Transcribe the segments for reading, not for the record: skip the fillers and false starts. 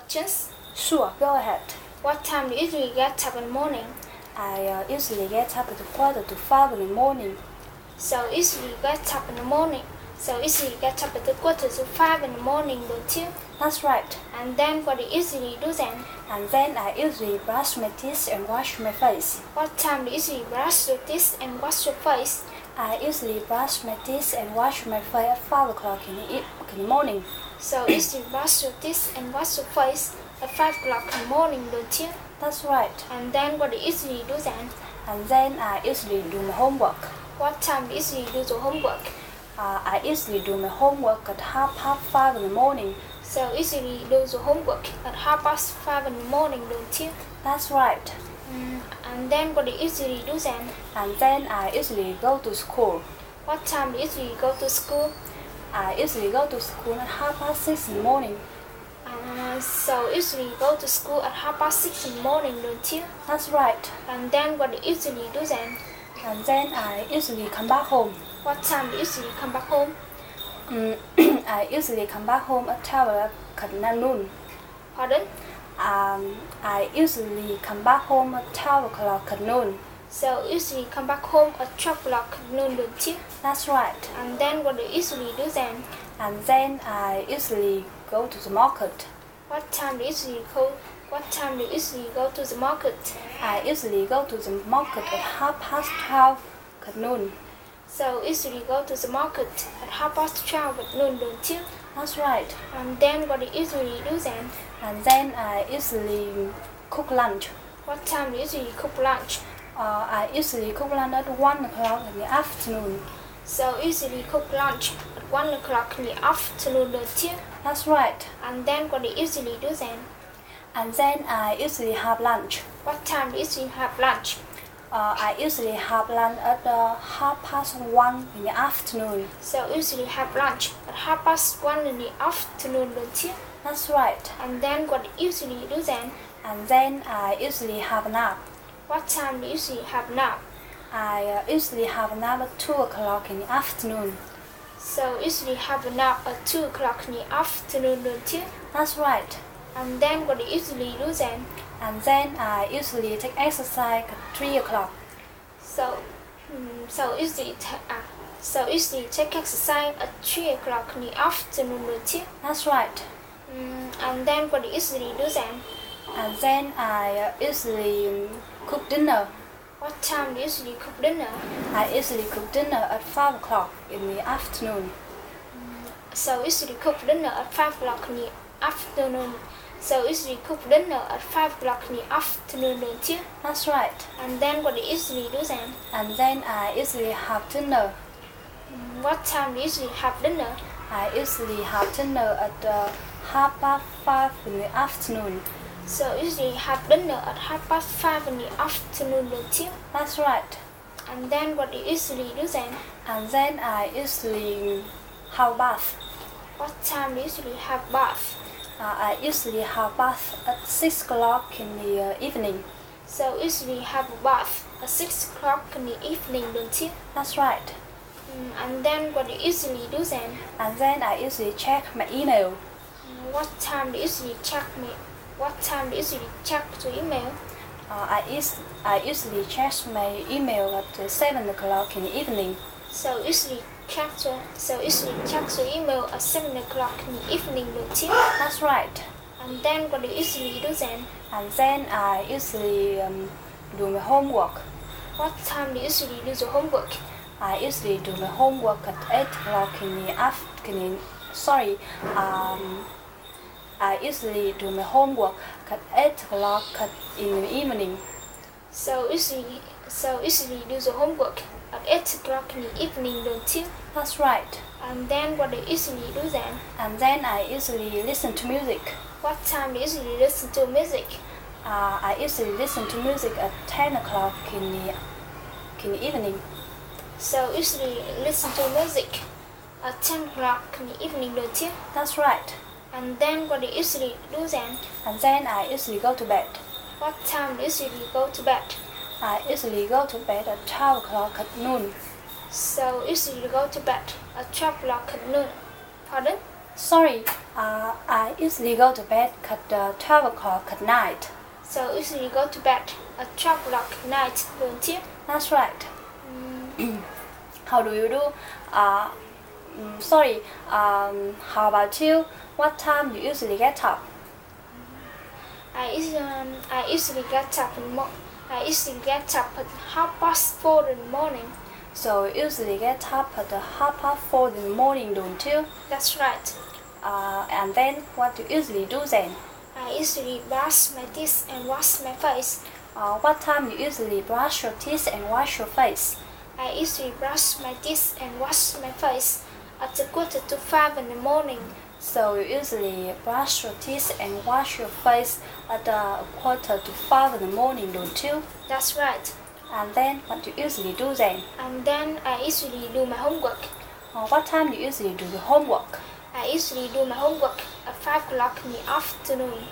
questions? Sure, go ahead. What time do you usually get up in the morning? I usually get up at 4:45 in the morning. So usually you get up in the morning. So usually you get up at 4:45 in the morning, don't you? That's right. And then what do you usually do then? And then I usually brush my teeth and wash my face. What time do you usually brush your teeth and wash your face? I usually brush my teeth and wash my face at 5 o'clock in the morning. So you usually brush your teeth and wash your face at 5 o'clock in the morning, don't you? That's right. And then what do you usually do then? And then I usually do my homework. What time do you usually do your homework? I usually do my homework at 5:30 in the morning. So usually you do your homework at 5:30 in the morning, don't you? That's right. And then what do you usually do then? And then I usually go to school. What time do you usually go to school? I usually go to school at 6:30 in the morning. So usually you go to school at 6:30 in the morning, don't you? That's right. And then what do you usually do then? And then I usually come back home. What time do you usually come back home? I usually come back home at 12 o'clock at noon. Pardon? I usually come back home at 12 o'clock at noon. So usually come back home at 12 o'clock at noon, don't you? That's right. And then what do you usually do then? And then I usually go to the market. What time do you usually go to the market? I usually go to the market at 12:30 at noon. So usually go to the market at 12:30 at noon, don't you? That's right. And then what do you usually do then? And then I usually cook lunch. What time do you usually cook lunch? I usually cook lunch at 1 o'clock in the afternoon. So usually cook lunch at 1 o'clock in the afternoon, don't you? That's right. And then what do you usually do then? And then I usually have lunch. What time do you usually have lunch? I usually have lunch at 1:30 in the afternoon. So usually have lunch at 1:30 in the afternoon, don't you? That's right. And then what do you usually do then? And then I usually have a nap. What time do you usually have nap? I usually have a nap at 2 o'clock in the afternoon. So usually have a nap at 2 o'clock in the afternoon, don't you? That's right. And then what do you usually do then? And then I usually take exercise at 3 o'clock. So usually take exercise at 3 o'clock in the afternoon, don't you? That's right. And then what do you usually do then? And then I usually cook dinner. What time do you usually cook dinner? I usually cook dinner at 5 o'clock in the afternoon. So usually cook dinner at 5 o'clock in the afternoon. So usually cook dinner at 5 o'clock in the afternoon, don't you? That's right. And then what do you usually do then? And then I usually have dinner. What time do you usually have dinner? I usually have dinner at 5:30 in the afternoon. So usually have dinner at 5:30 in the afternoon, don't you? That's right. And then what do you usually do then? And then I usually have a bath. What time do you usually have bath? I usually have bath at 6 o'clock in the evening. So usually have a bath at 6 o'clock in the evening, don't you? That's right. And then what do you usually do then? And then I usually check my email. What time do you usually check your email? I usually check my email at 7 o'clock in the evening. So usually check your email at 7 o'clock in the evening, don't you? That's right. And then what do you usually do then? And then I usually do my homework. What time do you usually do your homework? I usually do my homework at 8 o'clock in the afternoon. I usually do my homework at 8 o'clock in the evening. So usually do your homework at 8 o'clock in the evening, don't you? That's right. And then what do you usually do then? And then I usually listen to music. What time do you usually listen to music? I usually listen to music at 10 o'clock in the evening. So usually listen to music at 10 o'clock in the evening, don't you? That's right. And then what do you usually do then? And then I usually go to bed. What time do you usually go to bed? I usually go to bed at 12 o'clock at noon. So usually go to bed at 12 o'clock at noon. Pardon? Sorry, I usually go to bed at 12 o'clock at night. So you usually go to bed at 12 o'clock at night, don't you? That's right. How do you do? How about you? What time do you usually get up? I usually get up at 4:30 in the morning. So you usually get up at 4:30 in the morning, don't you? That's right. And then what do you usually do then? I usually brush my teeth and wash my face. What time do you usually brush your teeth and wash your face? I usually brush my teeth and wash my face at 4:45 in the morning. So you usually brush your teeth and wash your face at 4:45 in the morning, don't you? That's right. And then what do you usually do then? And then I usually do my homework. What time do you usually do your homework? I usually do my homework at 5 o'clock in the afternoon.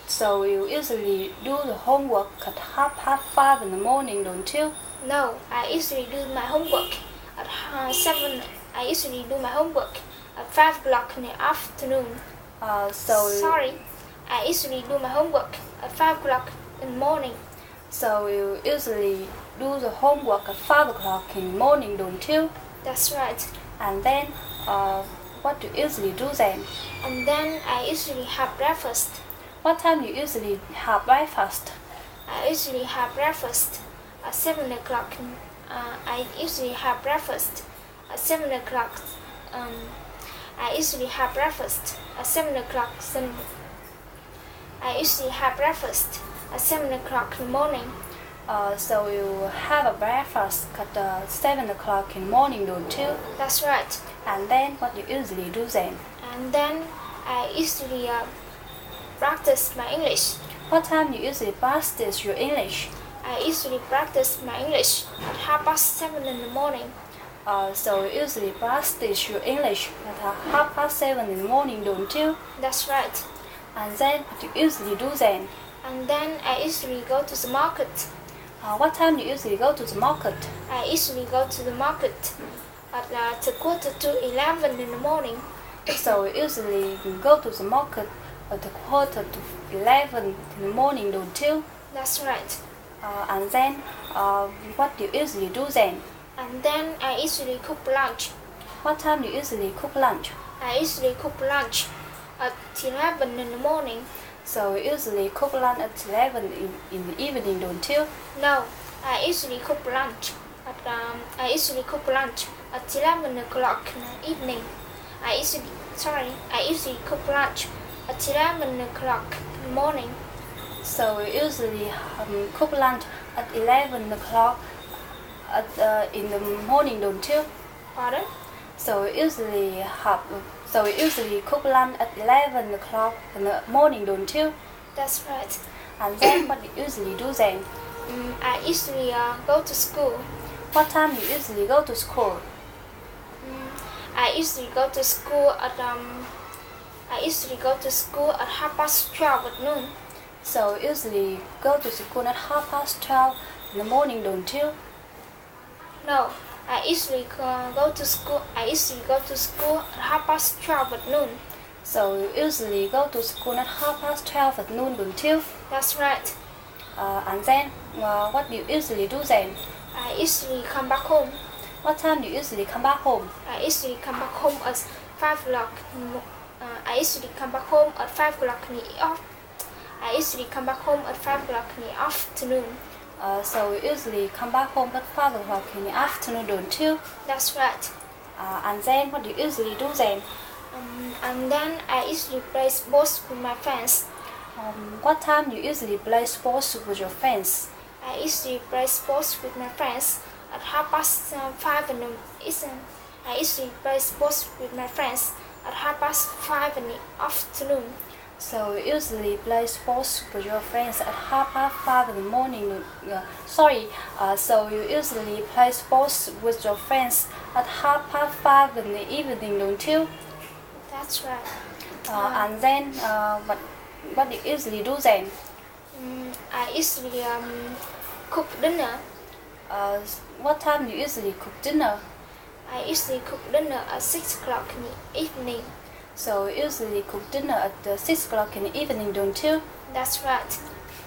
So you usually do the homework at 5:30 in the morning, don't you? No, I usually do my homework at 7. I usually do my homework at 5 o'clock in the afternoon. Sorry, I usually do my homework at 5 o'clock in the morning. So you usually do the homework at 5 o'clock in the morning, don't you? That's right. And then, what do you usually do then? And then I usually have breakfast. What time do you usually have breakfast? I usually have breakfast at 7 o'clock. I usually have breakfast at 7 o'clock. I usually have breakfast at 7 o'clock. I usually have breakfast at 7 o'clock in the morning. So you have a breakfast at 7 o'clock in the morning, don't you? That's right. And then what do you usually do then? And then I usually practice my English. What time do you usually practice your English? I usually practice my English at 7:30 in the morning. So you usually practice your English at 7:30 in the morning, don't you? That's right. And then what do you usually do then? And then I usually go to the market. What time do you usually go to the market? I usually go to the market at 11 in the morning. So you usually go to the market at 11 in the morning, don't you? That's right. And then what do you usually do then? And then I usually cook lunch. What time do you usually cook lunch? I usually cook lunch at 11 in the morning. So you usually cook lunch at 11 in the evening, don't you? No, I usually cook lunch at 11 o'clock in the evening. I usually cook lunch at 11 o'clock in the morning. So you usually cook lunch at 11 o'clock in the morning, don't you? Pardon? So you usually cook lunch at 11 o'clock in the morning, don't you? That's right. And then what do you usually do then? I usually go to school. What time do you usually go to school? I usually go to school at 12:30 at noon. So you usually go to school at 12:30 in the morning, don't you? No, I usually go to school at 12:30 at noon. So you usually go to school at 12:30 at noon, don't you? That's right. And then what do you usually do then? I usually come back home. What time do you usually come back home? I usually come back home at 5 o'clock. I usually come back home at 5 o'clock in the I usually come back home at 5 o'clock in the afternoon. So you usually come back home at 5 o'clock in the afternoon, don't you? That's right. And then what do you usually do then? And then I usually play sports with my friends. What time do you usually play sports with your friends? I usually play sports with my friends at 5:30 in the evening. I usually play sports with my friends at 5:30 in the afternoon. So you usually play sports with your friends at 5:30 in the morning. So you usually play sports with your friends at 5:30 in the evening, don't you? That's right. And then what do you usually do then? I usually cook dinner. What time do you usually cook dinner? I usually cook dinner at 6 o'clock in the evening. So you usually cook dinner at 6 o'clock in the evening, don't you? That's right.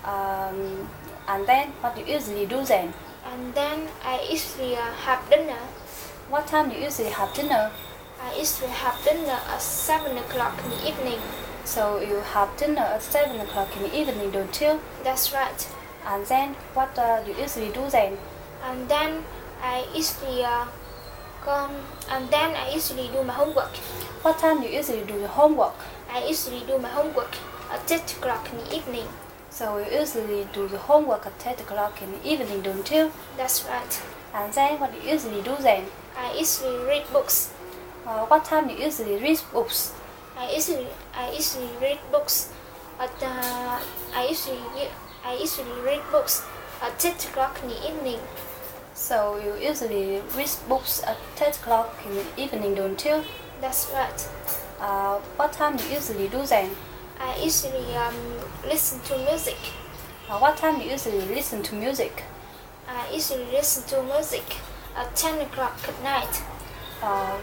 And then what do you usually do then? And then I usually have dinner. What time do you usually have dinner? I usually have dinner at 7 o'clock in the evening. So you have dinner at 7 o'clock in the evening, don't you? That's right. And then what do you usually do then? And then I usually do my homework. What time do you usually do your homework? I usually do my homework at 8 o'clock in the evening. So you usually do your homework at 8 o'clock in the evening, don't you? That's right. And then what do you usually do then? I usually read books. What time do you usually read books? I usually read books at I usually read books at 8 o'clock in the evening. So you usually read books at 8 o'clock in the evening, don't you? That's right. What time do you usually do then? I usually listen to music. What time do you usually listen to music? I usually listen to music at 10 o'clock at night.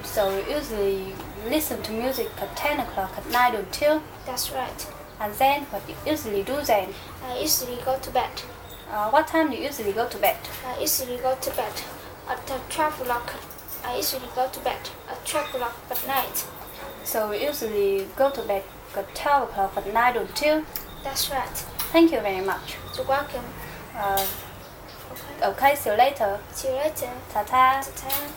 So you usually listen to music at 10 o'clock at night, don't you? That's right. And then what do you usually do then? I usually go to bed. What time do you usually go to bed? I usually go to bed at 12 o'clock. I usually go to bed at 12 o'clock at night. So you usually go to bed at 12 o'clock at night, don't you? That's right. Thank you very much. You're welcome. Okay, see you later. See you later. Ta-ta. Ta-ta.